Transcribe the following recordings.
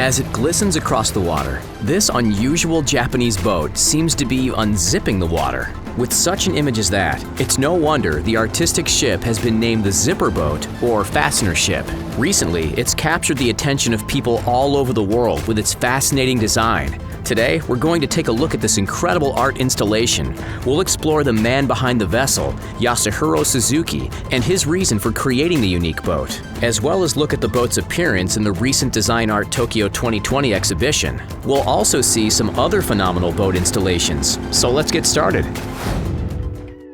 as it glistens across the water. This unusual Japanese boat seems to be unzipping the water. With such an image as that, it's no wonder the artistic ship has been named the Zipper Boat or Fastener Ship. Recently, it's captured the attention of people all over the world with its fascinating design. Today, we're going to take a look at this incredible art installation. We'll explore the man behind the vessel, Yasuhiro Suzuki, and his reason for creating the unique boat, as well as look at the boat's appearance in the recent DESIGNART Tokyo 2020 exhibition. We'll also see some other phenomenal boat installations. So let's get started.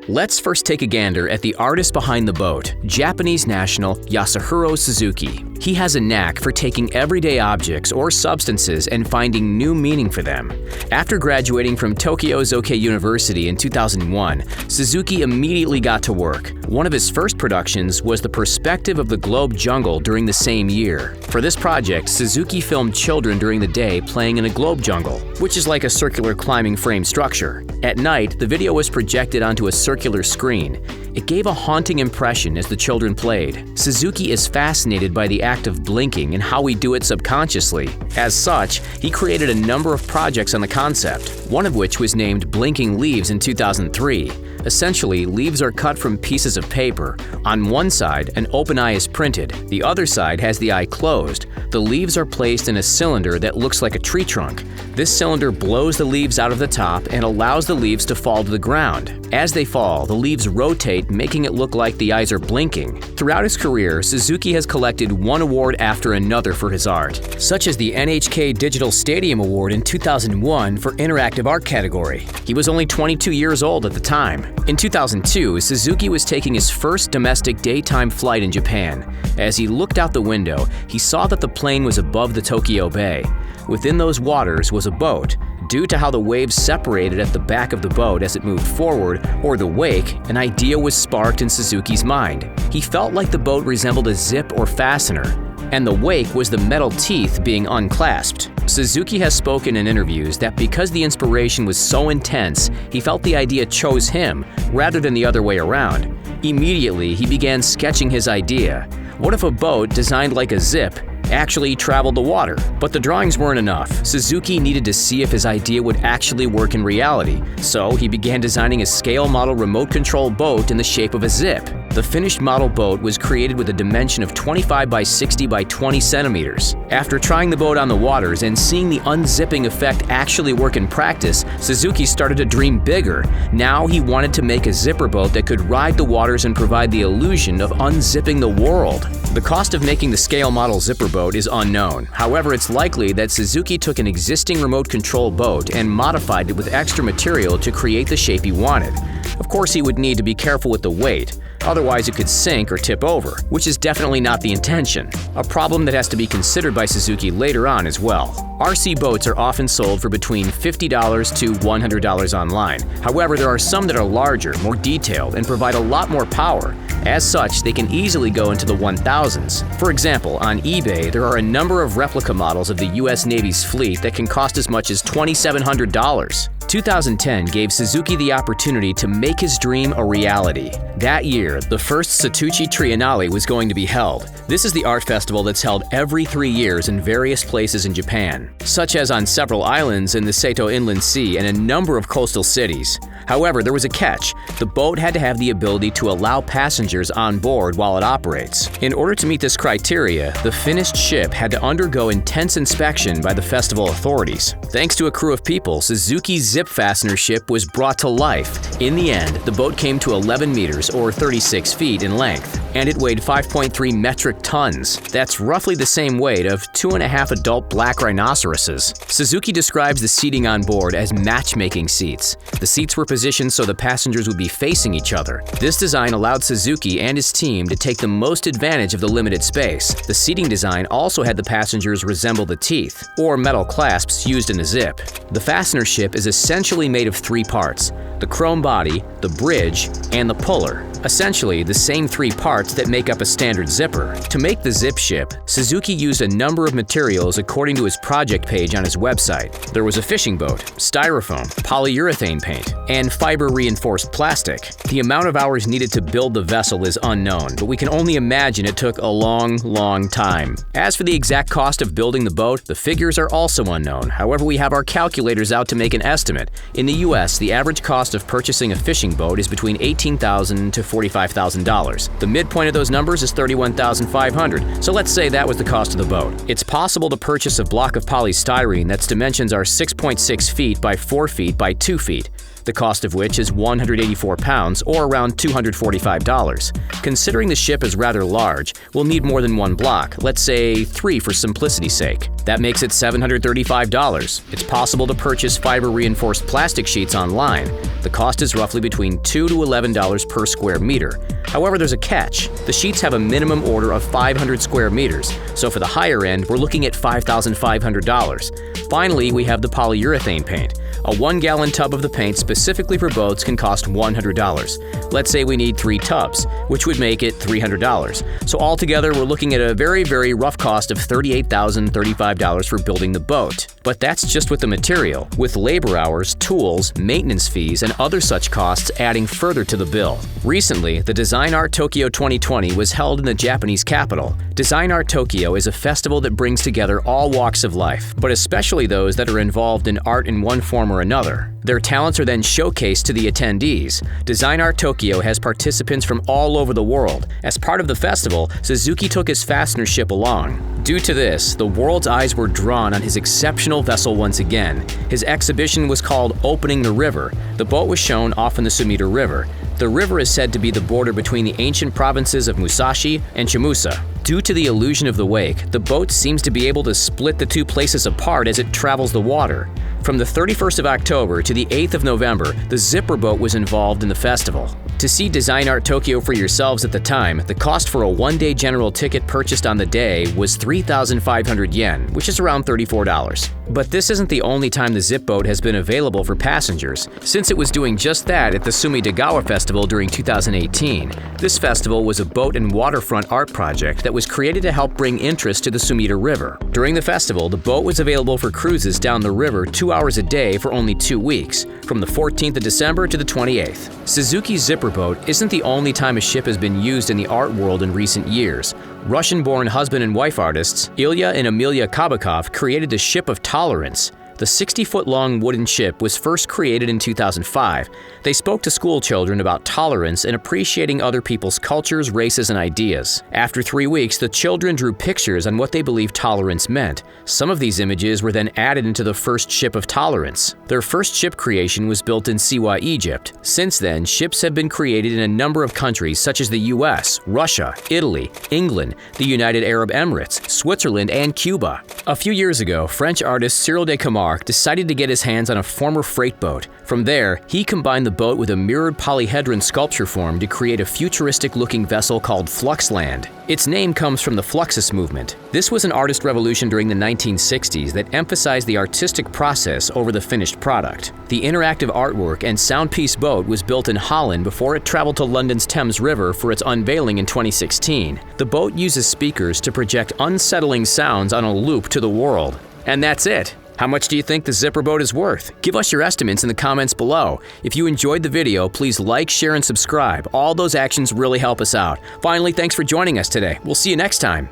Let's first take a gander at the artist behind the boat, Japanese national Yasuhiro Suzuki. He has a knack for taking everyday objects or substances and finding new meaning for them. After graduating from Tokyo Zokai University in 2001, Suzuki immediately got to work. One of his first productions was the perspective of the globe jungle during the same year. For this project, Suzuki filmed children during the day playing in a globe jungle, which is like a circular climbing frame structure. At night, the video was projected onto a circular screen. It gave a haunting impression as the children played. Suzuki is fascinated by the act of blinking and how we do it subconsciously. As such, he created a number of projects on the concept, one of which was named Blinking Leaves in 2003. Essentially, leaves are cut from pieces of paper. On one side, an open eye is printed. The other side has the eye closed. The leaves are placed in a cylinder that looks like a tree trunk. This cylinder blows the leaves out of the top and allows the leaves to fall to the ground. As they fall, the leaves rotate, making it look like the eyes are blinking. Throughout his career, Suzuki has collected one award after another for his art, such as the NHK Digital Stadium Award in 2001 for Interactive Art category. He was only 22 years old at the time. In 2002, Suzuki was taking his first domestic daytime flight in Japan. As he looked out the window, he saw that the plane was above the Tokyo Bay. Within those waters was a boat. Due to how the waves separated at the back of the boat as it moved forward, or the wake, an idea was sparked in Suzuki's mind. He felt like the boat resembled a zip or fastener, and the wake was the metal teeth being unclasped. Suzuki has spoken in interviews that because the inspiration was so intense, he felt the idea chose him rather than the other way around. Immediately, he began sketching his idea. What if a boat designed like a zip actually traveled the water? But the drawings weren't enough. Suzuki needed to see if his idea would actually work in reality. So he began designing a scale model remote control boat in the shape of a zip. The finished model boat was created with a dimension of 25 by 60 by 20 centimeters. After trying the boat on the waters and seeing the unzipping effect actually work in practice, Suzuki started to dream bigger. Now he wanted to make a zipper boat that could ride the waters and provide the illusion of unzipping the world. The cost of making the scale model zipper boat is unknown. However, it's likely that Suzuki took an existing remote control boat and modified it with extra material to create the shape he wanted. Of course, he would need to be careful with the weight. Otherwise, it could sink or tip over, which is definitely not the intention. A problem that has to be considered by Suzuki later on as well. RC boats are often sold for between $50 to $100 online. However, there are some that are larger, more detailed, and provide a lot more power. As such, they can easily go into the 1000s. For example, on eBay, there are a number of replica models of the US Navy's fleet that can cost as much as $2,700. 2010 gave Suzuki the opportunity to make his dream a reality. That year, the first Satsuchi Triennale was going to be held. This is the art festival that's held every 3 years in various places in Japan, such as on several islands in the Seto Inland Sea and a number of coastal cities. However, there was a catch. The boat had to have the ability to allow passengers on board while it operates. In order to meet this criteria, the finished ship had to undergo intense inspection by the festival authorities. Thanks to a crew of people, Suzuki's Zip Fastener Ship was brought to life. In the end, the boat came to 11 meters or 36 feet in length, and it weighed 5.3 metric tons. That's roughly the same weight of 2.5 adult black rhinoceroses. Suzuki describes the seating on board as matchmaking seats. The seats were positioned so the passengers would be facing each other. This design allowed Suzuki and his team to take the most advantage of the limited space. The seating design also had the passengers resemble the teeth, or metal clasps used in a zip. The Fastener Ship is a essentially made of three parts: the chrome body, the bridge, and the puller. Essentially, the same three parts that make up a standard zipper. To make the zip ship, Suzuki used a number of materials according to his project page on his website. There was a fishing boat, styrofoam, polyurethane paint, and fiber-reinforced plastic. The amount of hours needed to build the vessel is unknown, but we can only imagine it took a long time. As for the exact cost of building the boat, the figures are also unknown. However, we have our calculators out to make an estimate. In the US, the average cost of purchasing a fishing boat is between $18,000 to $45,000. The midpoint of those numbers is $31,500, so let's say that was the cost of the boat. It's possible to purchase a block of polystyrene that's dimensions are 6.6 feet by 4 feet by 2 feet, the cost of which is 184 pounds or around $245. Considering the ship is rather large, we'll need more than one block, let's say 3 for simplicity's sake. That makes it $735. It's possible to purchase fiber-reinforced plastic sheets online. The cost is roughly between $2 to $11 per square meter. However, there's a catch. The sheets have a minimum order of 500 square meters, so for the higher end, we're looking at $5,500. Finally, we have the polyurethane paint. A 1-gallon tub of the paint specifically for boats can cost $100. Let's say we need 3 tubs, which would make it $300. So altogether, we're looking at a very rough cost of $38,035 for building the boat. But that's just with the material, with labor hours, tools, maintenance fees, and other such costs adding further to the bill. Recently, the DESIGNART Tokyo 2020 was held in the Japanese capital. DESIGNART Tokyo is a festival that brings together all walks of life, but especially those that are involved in art in one form or another. Their talents are then showcased to the attendees. DESIGNART Tokyo has participants from all over the world. As part of the festival, Suzuki took his Fastener Ship along. Due to this, the world's eyes were drawn on his exceptional vessel once again. His exhibition was called Opening the River. The boat was shown off in the Sumida River. The river is said to be the border between the ancient provinces of Musashi and Shimosa. Due to the illusion of the wake, the boat seems to be able to split the two places apart as it travels the water. From the 31st of October to the 8th of November, the zipper boat was involved in the festival. To see DESIGNART Tokyo for yourselves at the time, the cost for a one-day general ticket purchased on the day was 3,500 yen, which is around $34. But this isn't the only time the zip boat has been available for passengers, since it was doing just that at the Sumidagawa Festival during 2018. This festival was a boat and waterfront art project that was created to help bring interest to the Sumida River. During the festival, the boat was available for cruises down the river 2 hours a day for only 2 weeks, from the 14th of December to the 28th. Suzuki's zipper boat isn't the only time a ship has been used in the art world in recent years. Russian-born husband and wife artists Ilya and Emilia Kabakov created the Ship of Tolerance. The 60-foot-long wooden ship was first created in 2005. They spoke to school children about tolerance and appreciating other people's cultures, races, and ideas. After 3 weeks, the children drew pictures on what they believed tolerance meant. Some of these images were then added into the first Ship of Tolerance. Their first ship creation was built in Siwa, Egypt. Since then, ships have been created in a number of countries such as the US, Russia, Italy, England, the United Arab Emirates, Switzerland, and Cuba. A few years ago, French artist Cyril de Commarque decided to get his hands on a former freight boat. From there, he combined the boat with a mirrored polyhedron sculpture form to create a futuristic-looking vessel called Fluxland. Its name comes from the Fluxus movement. This was an artist revolution during the 1960s that emphasized the artistic process over the finished product. The interactive artwork and soundpiece boat was built in Holland before it traveled to London's Thames River for its unveiling in 2016. The boat uses speakers to project unsettling sounds on a loop to the world. And that's it. How much do you think the zipper boat is worth? Give us your estimates in the comments below. If you enjoyed the video, please like, share, and subscribe. All those actions really help us out. Finally, thanks for joining us today. We'll see you next time.